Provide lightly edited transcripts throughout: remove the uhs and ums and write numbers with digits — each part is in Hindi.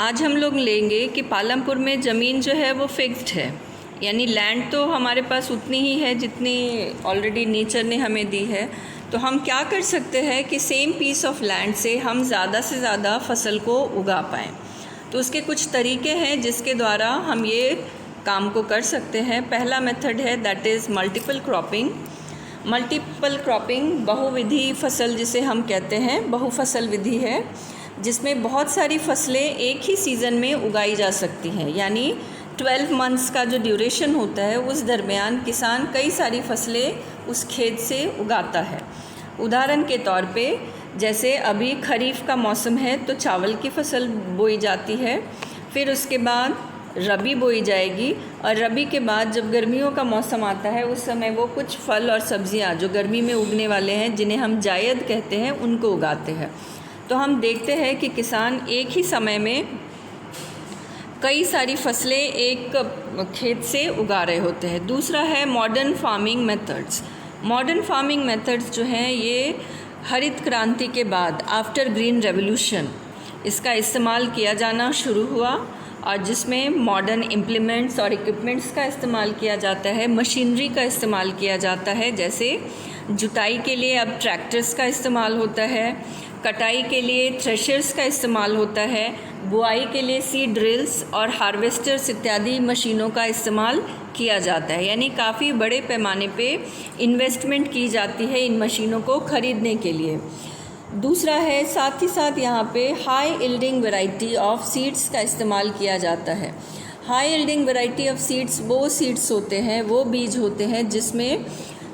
आज हम लोग लेंगे कि पालमपुर में ज़मीन जो है वो फिक्स्ड है, यानी लैंड तो हमारे पास उतनी ही है जितनी ऑलरेडी नेचर ने हमें दी है। तो हम क्या कर सकते हैं कि सेम पीस ऑफ लैंड से हम ज़्यादा से ज़्यादा फसल को उगा पाएँ। तो उसके कुछ तरीके हैं जिसके द्वारा हम ये काम को कर सकते हैं। पहला मेथड है that is multiple cropping. Multiple cropping बहुविधि फसल जिसे हम कहते हैं, बहुफसल विधि है जिसमें बहुत सारी फसलें एक ही सीज़न में उगाई जा सकती हैं। यानी 12 मंथ्स का जो ड्यूरेशन होता है उस दरमियान किसान कई सारी फसलें उस खेत से उगाता है। उदाहरण के तौर पे जैसे अभी खरीफ का मौसम है तो चावल की फसल बोई जाती है, फिर उसके बाद रबी बोई जाएगी और रबी के बाद जब गर्मियों का मौसम आता है उस समय वो कुछ फल और सब्जियां जो गर्मी में उगने वाले हैं जिन्हें हम जायद कहते हैं उनको उगाते हैं। तो हम देखते हैं कि किसान एक ही समय में कई सारी फसलें एक खेत से उगा रहे होते हैं। दूसरा है modern farming methods. Modern farming methods जो हैं ये हरित क्रांति के बाद आफ्टर ग्रीन रेवोल्यूशन इसका इस्तेमाल किया जाना शुरू हुआ और जिसमें मॉडर्न इम्प्लीमेंट्स और इक्विपमेंट्स का इस्तेमाल किया जाता है, मशीनरी का इस्तेमाल किया जाता है। जैसे जुताई के लिए अब ट्रैक्टर्स का इस्तेमाल होता है, कटाई के लिए थ्रेशर्स का इस्तेमाल होता है, बुआई के लिए सीड ड्रिल्स और हार्वेस्टर्स इत्यादि मशीनों का इस्तेमाल किया जाता है। यानी काफ़ी बड़े पैमाने पे इन्वेस्टमेंट की जाती है इन मशीनों को ख़रीदने के लिए। दूसरा है साथ ही साथ यहाँ पे high yielding variety of seeds का इस्तेमाल किया जाता है। High yielding variety of seeds वो सीड्स होते हैं, वो बीज होते हैं जिसमें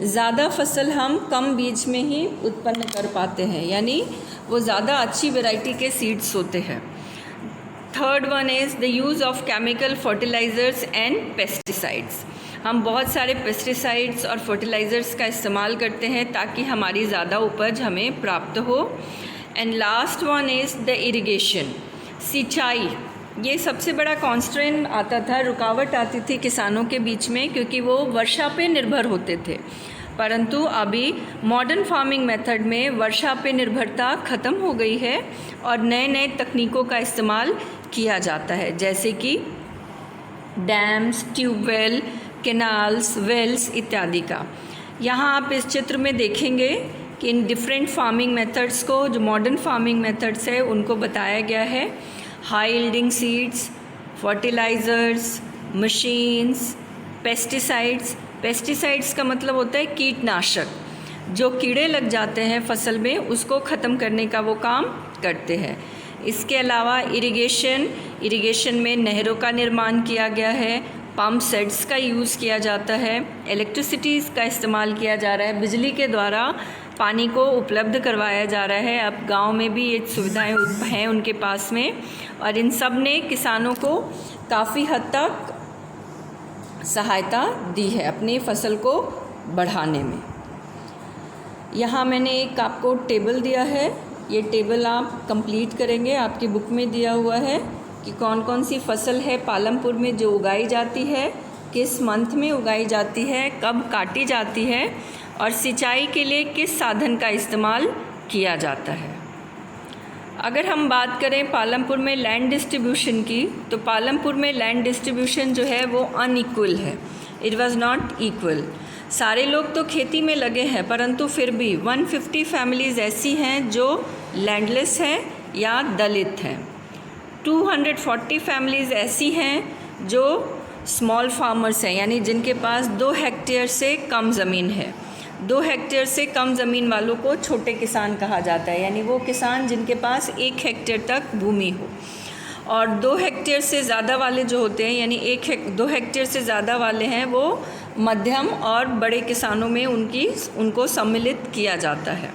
ज़्यादा फसल हम कम बीज में ही उत्पन्न कर पाते हैं, यानी वो ज़्यादा अच्छी वैरायटी के सीड्स होते हैं। Third one is the use of chemical fertilisers and pesticides. हम बहुत सारे पेस्टिसाइड्स और फर्टिलाइज़र्स का इस्तेमाल करते हैं ताकि हमारी ज़्यादा उपज हमें प्राप्त हो। And last one is the irrigation, सिंचाई। ये सबसे बड़ा कॉन्स्ट्रेंट आता था, रुकावट आती थी किसानों के बीच में क्योंकि वो वर्षा पे निर्भर होते थे। परंतु अभी मॉडर्न फार्मिंग मेथड में वर्षा पे निर्भरता ख़त्म हो गई है और नए नए तकनीकों का इस्तेमाल किया जाता है, जैसे कि डैम्स, ट्यूबवेल, कैनाल्स, वेल्स इत्यादि का। यहाँ आप इस चित्र में देखेंगे कि इन डिफरेंट फार्मिंग मेथड्स को, जो मॉडर्न फार्मिंग मेथड्स है उनको बताया गया है। High yielding seeds, fertilisers, machines, pesticides. Pesticides का मतलब होता है कीटनाशक, जो कीड़े लग जाते हैं फसल में उसको ख़त्म करने का वो काम करते हैं। इसके अलावा इरिगेशन में नहरों का निर्माण किया गया है, पंप सेट्स का यूज़ किया जाता है, इलेक्ट्रिसिटी का इस्तेमाल किया जा रहा है, बिजली के द्वारा पानी को उपलब्ध करवाया जा रहा है। अब गांव में भी ये सुविधाएं हैं उनके पास में, और इन सब ने किसानों को काफ़ी हद तक सहायता दी है अपनी फसल को बढ़ाने में। यहाँ मैंने एक आपको टेबल दिया है, ये टेबल आप कंप्लीट करेंगे। आपकी बुक में दिया हुआ है कि कौन कौन सी फसल है पालमपुर में जो उगाई जाती है, किस मंथ में उगाई जाती है, कब काटी जाती है और सिंचाई के लिए किस साधन का इस्तेमाल किया जाता है। अगर हम बात करें पालमपुर में लैंड डिस्ट्रीब्यूशन की, तो पालमपुर में लैंड डिस्ट्रीब्यूशन जो है वो अनइक्वल है, इट वाज नॉट इक्वल। सारे लोग तो खेती में लगे हैं परंतु फिर भी 150 फैमिलीज़ ऐसी हैं जो लैंडलेस हैं या दलित हैं। 240 फैमिलीज़ ऐसी हैं जो स्मॉल फार्मर्स हैं, यानी जिनके पास 2 हेक्टेयर से कम ज़मीन है। 2 हेक्टेयर से कम ज़मीन वालों को छोटे किसान कहा जाता है, यानी वो किसान जिनके पास 1 हेक्टेयर तक भूमि हो। और 2 हेक्टेयर से ज़्यादा वाले जो होते हैं, यानी 2 हेक्टेयर से ज़्यादा वाले हैं, वो मध्यम और बड़े किसानों में उनको सम्मिलित किया जाता है।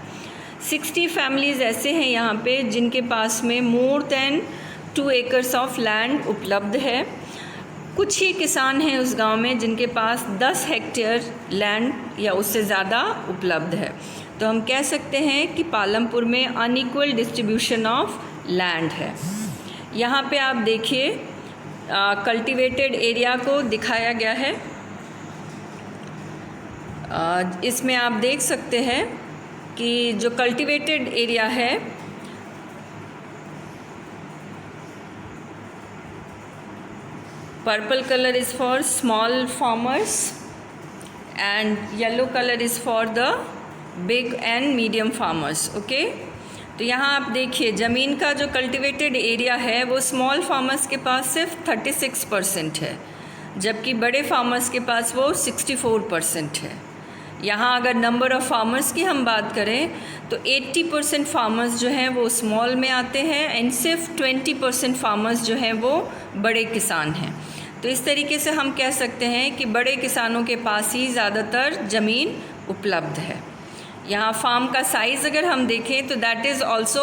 60 फैमिलीज़ ऐसे हैं यहाँ पे जिनके पास में more than 2 acres of land उपलब्ध है। कुछ ही किसान हैं उस गांव में जिनके पास 10 हेक्टेयर लैंड या उससे ज़्यादा उपलब्ध है। तो हम कह सकते हैं कि पालमपुर में अनइक्वल डिस्ट्रीब्यूशन ऑफ लैंड है। यहाँ पे आप देखिए कल्टीवेटेड एरिया को दिखाया गया है। इसमें आप देख सकते हैं कि जो कल्टीवेटेड एरिया है purple colour is for small farmers and yellow colour is for the big and medium farmers. Okay, तो यहाँ आप देखिए ज़मीन का जो कल्टिवेटेड एरिया है वो स्मॉल फार्मर्स के पास सिर्फ 36% है, जबकि बड़े फार्मर्स के पास वो 64% है। यहाँ अगर नंबर ऑफ़ फार्मर्स की हम बात करें तो 80% फार्मर्स जो हैं वो स्मॉल में आते हैं एंड सिर्फ 20% फार्मर्स जो हैं वो बड़े किसान हैं। तो इस तरीके से हम कह सकते हैं कि बड़े किसानों के पास ही ज़्यादातर ज़मीन उपलब्ध है। यहाँ फार्म का साइज़ अगर हम देखें तो दैट इज़ ऑल्सो